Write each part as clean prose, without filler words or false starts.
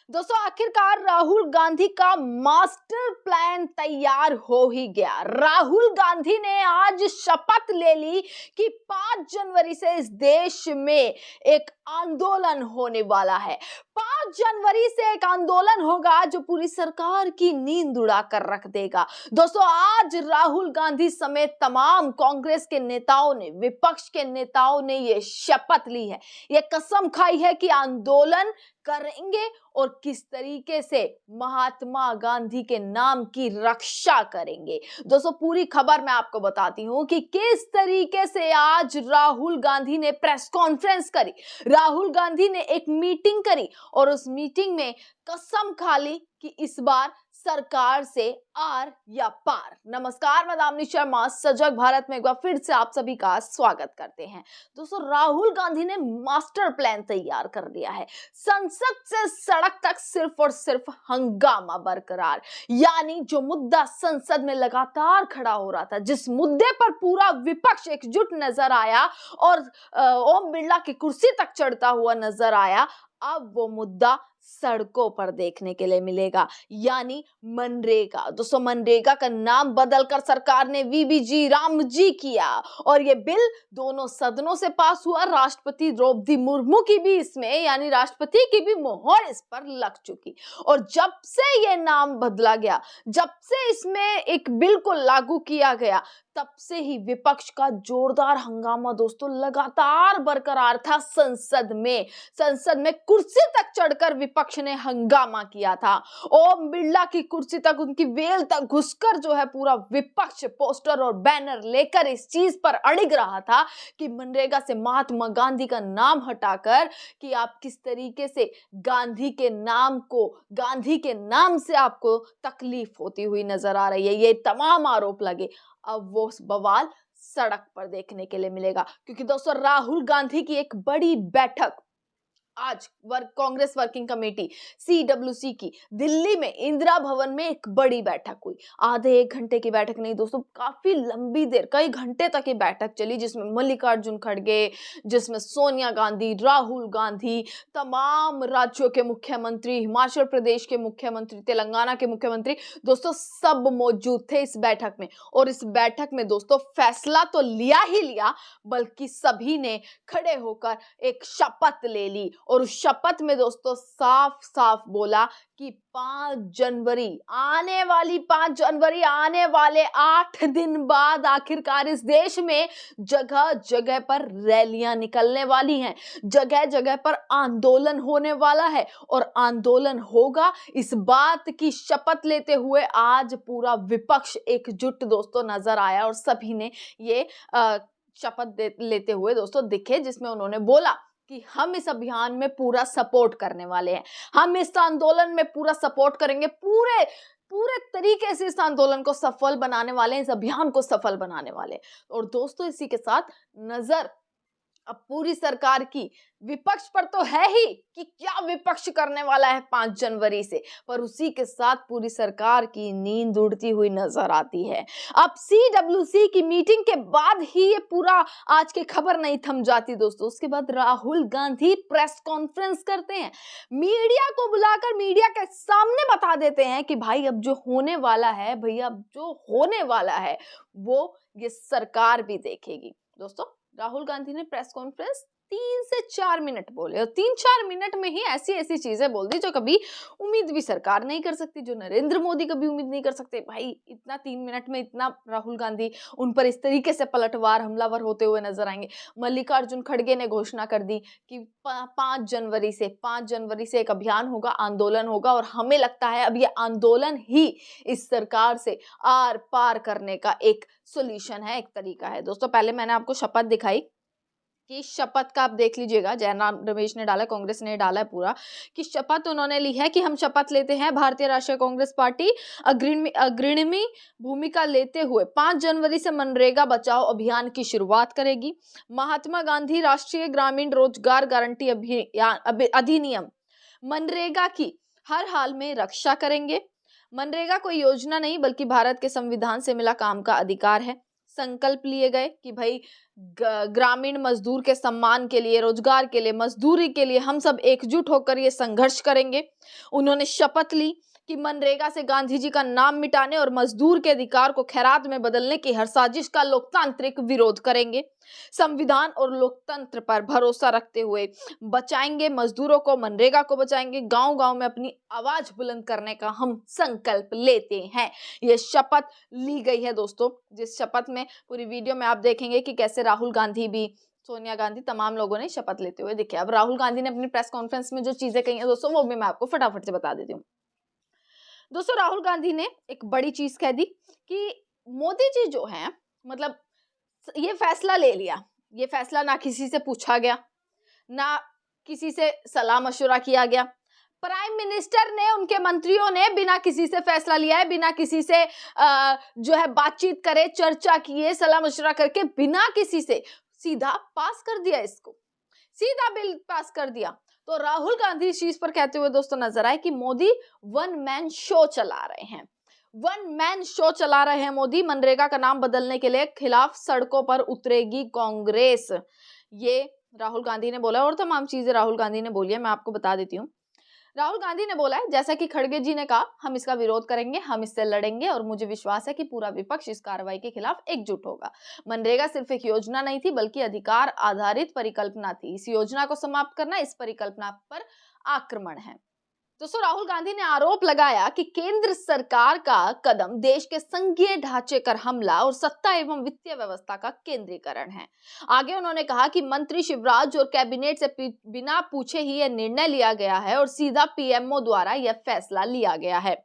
दोस्तों आखिरकार राहुल गांधी का मास्टर प्लान तैयार हो ही गया। राहुल गांधी ने आज शपथ ले ली कि 5 जनवरी से इस देश में एक आंदोलन होने वाला है। 5 जनवरी से एक आंदोलन होगा जो पूरी सरकार की नींद उड़ा कर रख देगा। दोस्तों आज राहुल गांधी समेत तमाम कांग्रेस के नेताओं ने, विपक्ष के नेताओं ने ये शपथ ली है, ये कसम खाई है कि आंदोलन करेंगे और किस तरीके से महात्मा गांधी के नाम की रक्षा करेंगे। दोस्तों पूरी खबर मैं आपको बताती हूं कि किस तरीके से आज राहुल गांधी ने प्रेस कॉन्फ्रेंस करी, राहुल गांधी ने एक मीटिंग करी और उस मीटिंग में कसम खा ली कि इस बार सरकार से आर या पार। नमस्कार, मैं दामिनी शर्मा सजग भारत में एक बार फिर से आप सभी का स्वागत करते हैं। दोस्तों राहुल गांधी ने मास्टर प्लान तैयार कर दिया है। संसद से सड़क तक सिर्फ और सिर्फ हंगामा बरकरार, यानी जो मुद्दा संसद में लगातार खड़ा हो रहा था, जिस मुद्दे पर पूरा विपक्ष एकजुट नजर आया और ओम बिरला की कुर्सी तक चढ़ता हुआ नजर आया, अब वो मुद्दा सड़कों पर देखने के लिए मिलेगा, यानी मनरेगा। दोस्तों मनरेगा का नाम बदलकर सरकार ने वीबीजी रामजी किया और ये बिल दोनों सदनों से पास हुआ। राष्ट्रपति द्रौपदी मुर्मू की भी इसमें, यानी राष्ट्रपति की भी मोहर इस पर लग चुकी। और जब से ये नाम बदला गया, जब से इसमें एक बिल को लागू किया गया, तब से ही विपक्ष का जोरदार हंगामा दोस्तों लगातार बरकरार था। संसद में कुर्सी तक चढ़कर विपक्ष ने हंगामा किया था। ओम बिरला की कुर्सी तक, उनकी वेल तक घुसकर जो है पूरा विपक्ष पोस्टर और बैनर लेकर इस चीज पर अड़िग रहा था कि मनरेगा से महात्मा गांधी का नाम हटाकर कि आप किस तरीके से गांधी के नाम से आपको तकलीफ होती हुई नजर आ रही है, ये तमाम आरोप लगे। अब वो बवाल सड़क पर देखने के लिए मिलेगा, क्योंकि दोस्तों राहुल गांधी की एक बड़ी बैठक आज कांग्रेस वर्किंग कमेटी CWC की दिल्ली में इंदिरा भवन में एक बड़ी बैठक हुई। आधे एक घंटे की बैठक नहीं दोस्तों, काफी लंबी देर, कई घंटे तक ये बैठक चली, जिसमें मल्लिकार्जुन खड़गे, जिसमें सोनिया गांधी, राहुल गांधी, तमाम राज्यों के मुख्यमंत्री, हिमाचल प्रदेश के मुख्यमंत्री, तेलंगाना के मुख्यमंत्री, दोस्तों सब मौजूद थे इस बैठक में। और इस बैठक में दोस्तों फैसला तो लिया ही लिया, बल्कि सभी ने खड़े होकर एक शपथ ले ली और उस शपथ में दोस्तों साफ साफ बोला कि 5 जनवरी आने वाले 8 दिन बाद आखिरकार इस देश में जगह जगह पर रैलियां निकलने वाली हैं, जगह जगह पर आंदोलन होने वाला है और आंदोलन होगा। इस बात की शपथ लेते हुए आज पूरा विपक्ष एकजुट दोस्तों नजर आया और सभी ने ये शपथ लेते हुए दोस्तों दिखे, जिसमें उन्होंने बोला कि हम इस अभियान में पूरा सपोर्ट करने वाले हैं, हम इस आंदोलन में पूरा सपोर्ट करेंगे, पूरे तरीके से इस आंदोलन को सफल बनाने वाले हैं, इस अभियान को सफल बनाने वाले। और दोस्तों इसी के साथ नजर अब पूरी सरकार की विपक्ष पर तो है ही कि क्या विपक्ष करने वाला है 5 जनवरी से, पर उसी के साथ पूरी सरकार की नींद उड़ती हुई नजर आती है। अब CWC की मीटिंग के बाद ही ये पूरा आज की खबर नहीं थम जाती दोस्तों। उसके बाद राहुल गांधी प्रेस कॉन्फ्रेंस करते हैं, मीडिया को बुलाकर मीडिया के सामने बता देते हैं कि भाई अब जो होने वाला है, भैया अब जो होने वाला है वो ये सरकार भी देखेगी। दोस्तों राहुल गांधी ने प्रेस कॉन्फ्रेंस 3 से 4 मिनट बोले और 3-4 मिनट में ही ऐसी ऐसी चीजें बोल दी जो कभी उम्मीद भी सरकार नहीं कर सकती, जो नरेंद्र मोदी कभी उम्मीद नहीं कर सकते। भाई इतना 3 मिनट में इतना राहुल गांधी उन पर इस तरीके से पलटवार हमलावर होते हुए नजर आएंगे। मल्लिकार्जुन खड़गे ने घोषणा कर दी कि 5 जनवरी से एक अभियान होगा, आंदोलन होगा और हमें लगता है अब ये आंदोलन ही इस सरकार से आर पार करने का एक सॉल्यूशन है, एक तरीका है। दोस्तों पहले मैंने आपको शपथ दिखाई कि शपथ का आप देख लीजिएगा, जयराम रमेश ने डाला, कांग्रेस ने डाला है पूरा कि शपथ उन्होंने ली है कि हम शपथ लेते हैं भारतीय राष्ट्रीय कांग्रेस पार्टी अग्रणी भूमिका लेते हुए 5 जनवरी से मनरेगा बचाओ अभियान की शुरुआत करेगी। महात्मा गांधी राष्ट्रीय ग्रामीण रोजगार गारंटी अधिनियम मनरेगा की हर हाल में रक्षा करेंगे। मनरेगा कोई योजना नहीं बल्कि भारत के संविधान से मिला काम का अधिकार है। संकल्प लिए गए कि भाई ग्रामीण मजदूर के सम्मान के लिए, रोजगार के लिए, मजदूरी के लिए हम सब एकजुट होकर ये संघर्ष करेंगे। उन्होंने शपथ ली कि मनरेगा से गांधी जी का नाम मिटाने और मजदूर के अधिकार को खैरात में बदलने की हर साजिश का लोकतांत्रिक विरोध करेंगे। संविधान और लोकतंत्र पर भरोसा रखते हुए बचाएंगे मजदूरों को, मनरेगा को बचाएंगे, गांव-गांव में अपनी आवाज बुलंद करने का हम संकल्प लेते हैं। ये शपथ ली गई है दोस्तों, जिस शपथ में पूरी वीडियो में आप देखेंगे कि कैसे राहुल गांधी भी, सोनिया गांधी, तमाम लोगों ने शपथ लेते हुए दिखे। अब राहुल गांधी ने अपनी प्रेस कॉन्फ्रेंस में जो चीजें कही हैं दोस्तों, वो भी मैं आपको फटाफट से बता देती हूँ। दोस्तों, राहुल गांधी ने एक बड़ी चीज कह दी कि मोदी जी जो हैं, मतलब ये फैसला ले लिया, ये फैसला ना किसी से पूछा गया, ना किसी से सलाह मशवरा किया गया। प्राइम मिनिस्टर ने, उनके मंत्रियों ने बिना किसी से फैसला लिया है, बिना किसी से जो है बातचीत करे, चर्चा किए, सलाह मशवरा करके, बिना किसी से सीधा पास कर दिया, इसको सीधा बिल पास कर दिया। तो राहुल गांधी इस चीज पर कहते हुए दोस्तों नजर आए कि मोदी वन मैन शो चला रहे हैं, वन मैन शो चला रहे हैं मोदी। मनरेगा का नाम बदलने के लिए खिलाफ सड़कों पर उतरेगी कांग्रेस, ये राहुल गांधी ने बोला। और तमाम चीजें राहुल गांधी ने बोली है, मैं आपको बता देती हूँ। राहुल गांधी ने बोला है, जैसा कि खड़गे जी ने कहा, हम इसका विरोध करेंगे, हम इससे लड़ेंगे और मुझे विश्वास है कि पूरा विपक्ष इस कार्रवाई के खिलाफ एकजुट होगा। मनरेगा सिर्फ एक योजना नहीं थी, बल्कि अधिकार आधारित परिकल्पना थी। इस योजना को समाप्त करना इस परिकल्पना पर आक्रमण है। दोस्तों, राहुल गांधी ने आरोप लगाया कि केंद्र सरकार का कदम देश के संघीय ढांचे पर हमला और सत्ता एवं वित्तीय व्यवस्था का केंद्रीकरण है। आगे उन्होंने कहा कि मंत्री शिवराज और कैबिनेट से बिना पूछे ही यह निर्णय लिया गया है और सीधा पीएमओ द्वारा यह फैसला लिया गया है।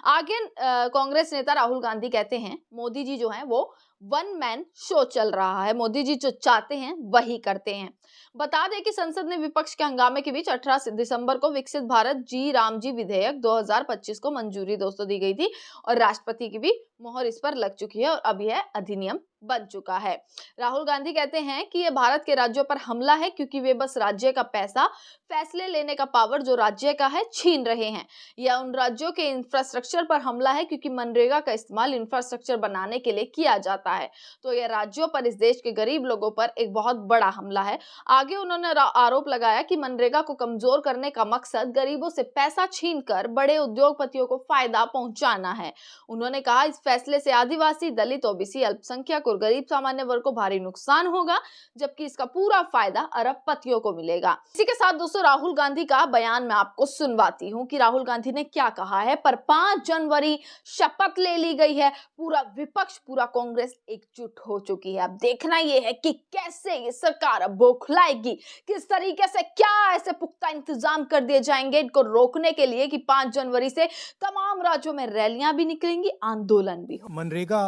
आगे कांग्रेस नेता राहुल गांधी कहते हैं, मोदी जी जो हैं वो वन मैन शो चल रहा है, मोदी जी जो चाहते हैं वही करते हैं। बता दें कि संसद ने विपक्ष के हंगामे के बीच 18 दिसंबर को विकसित भारत जी राम जी विधेयक 2025 को मंजूरी दोस्तों दी गई थी और राष्ट्रपति की भी मोहर इस पर लग चुकी है और अब यह अधिनियम बन चुका है। राहुल गांधी कहते हैं कि यह भारत के राज्यों पर हमला है, क्योंकि वे बस राज्य का पैसा, फैसले लेने का पावर जो राज्य का है, छीन रहे हैं। यह उन राज्यों के इंफ्रास्ट्रक्चर पर हमला है, क्योंकि मनरेगा का इस्तेमाल इंफ्रास्ट्रक्चर बनाने के लिए किया जाता है। तो यह राज्यों पर, इस देश के गरीब लोगों पर एक बहुत बड़ा हमला है। आगे उन्होंने आरोप लगाया कि मनरेगा को कमजोर करने का मकसद गरीबों से पैसा छीनकर बड़े उद्योगपतियों को फायदा पहुंचाना है। उन्होंने कहा, इस फैसले से आदिवासी, दलित, ओबीसी, अल्पसंख्यक और गरीब सामान्य वर्ग को भारी नुकसान होगा, जबकि इसका पूरा फायदा अरबपतियों को मिलेगा। इसी के साथ दोस्तों राहुल गांधी का बयान मैं आपको सुनवाती हूं कि राहुल गांधी ने क्या कहा है। पर 5 जनवरी शपथ ले ली गई है, पूरा विपक्ष, पूरा कांग्रेस एकजुट हो चुकी है। अब देखना यह है कि कैसे ये सरकार अब बौखलाएगी, किस तरीके से, क्या ऐसे पुख्ता इंतजाम कर दिए जाएंगे इनको रोकने के लिए कि 5 जनवरी से तमाम राज्यों में रैलियां भी निकलेंगी, आंदोलन भी हो। मनरेगा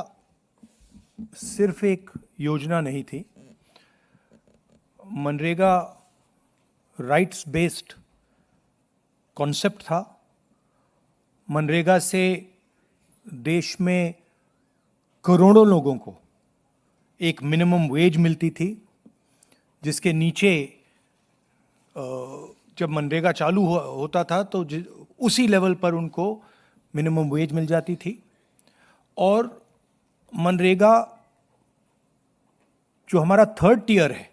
सिर्फ एक योजना नहीं थी, मनरेगा राइट्स बेस्ड कॉन्सेप्ट था। मनरेगा से देश में करोड़ों लोगों को एक मिनिमम वेज मिलती थी, जिसके नीचे जब मनरेगा चालू होता था तो उसी लेवल पर उनको मिनिमम वेज मिल जाती थी। और मनरेगा जो हमारा 3rd टियर है,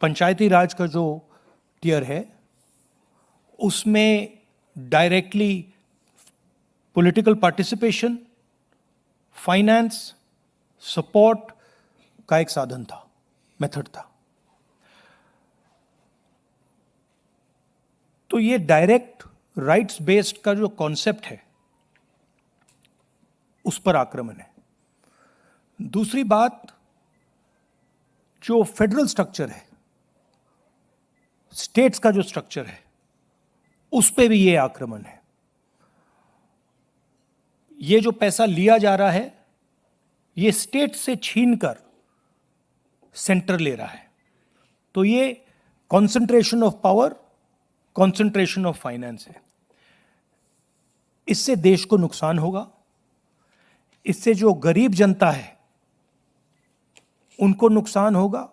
पंचायती राज का जो टियर है, उसमें directly political participation, finance, support का एक साधन था, मेथड था। तो ये डायरेक्ट राइट्स बेस्ड का जो कॉन्सेप्ट है, उस पर आक्रमण है। दूसरी बात, जो फेडरल स्ट्रक्चर है, स्टेट्स का जो स्ट्रक्चर है, उस पे भी ये आक्रमण है। ये जो पैसा लिया जा रहा है, ये स्टेट से छीनकर सेंटर ले रहा है। तो ये concentration of power, concentration of finance है। इससे देश को नुकसान होगा, इससे जो गरीब जनता है उनको नुकसान होगा,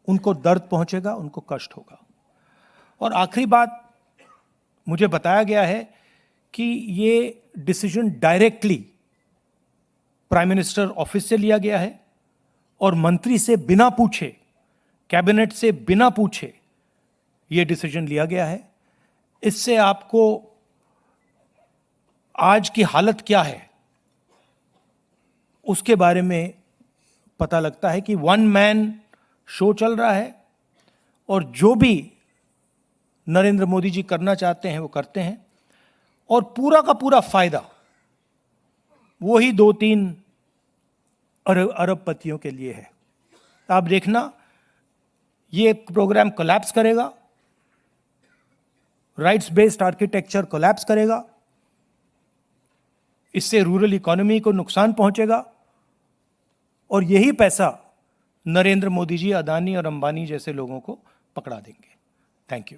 उनको दर्द पहुंचेगा, उनको कष्ट होगा। और आखिरी बात, मुझे बताया गया है कि ये decision directly prime minister office से लिया गया है और मंत्री से बिना पूछे, कैबिनेट से बिना पूछे यह डिसीजन लिया गया है। इससे आपको आज की हालत क्या है उसके बारे में पता लगता है कि वन मैन शो चल रहा है और जो भी नरेंद्र मोदी जी करना चाहते हैं वो करते हैं और पूरा का पूरा फायदा वही 2-3 अरबपतियों के लिए है। आप देखना ये प्रोग्राम कोलैप्स करेगा, राइट्स बेस्ड आर्किटेक्चर कोलैप्स करेगा, इससे रूरल इकोनॉमी को नुकसान पहुंचेगा और यही पैसा नरेंद्र मोदी जी अदानी और अंबानी जैसे लोगों को पकड़ा देंगे। Thank you.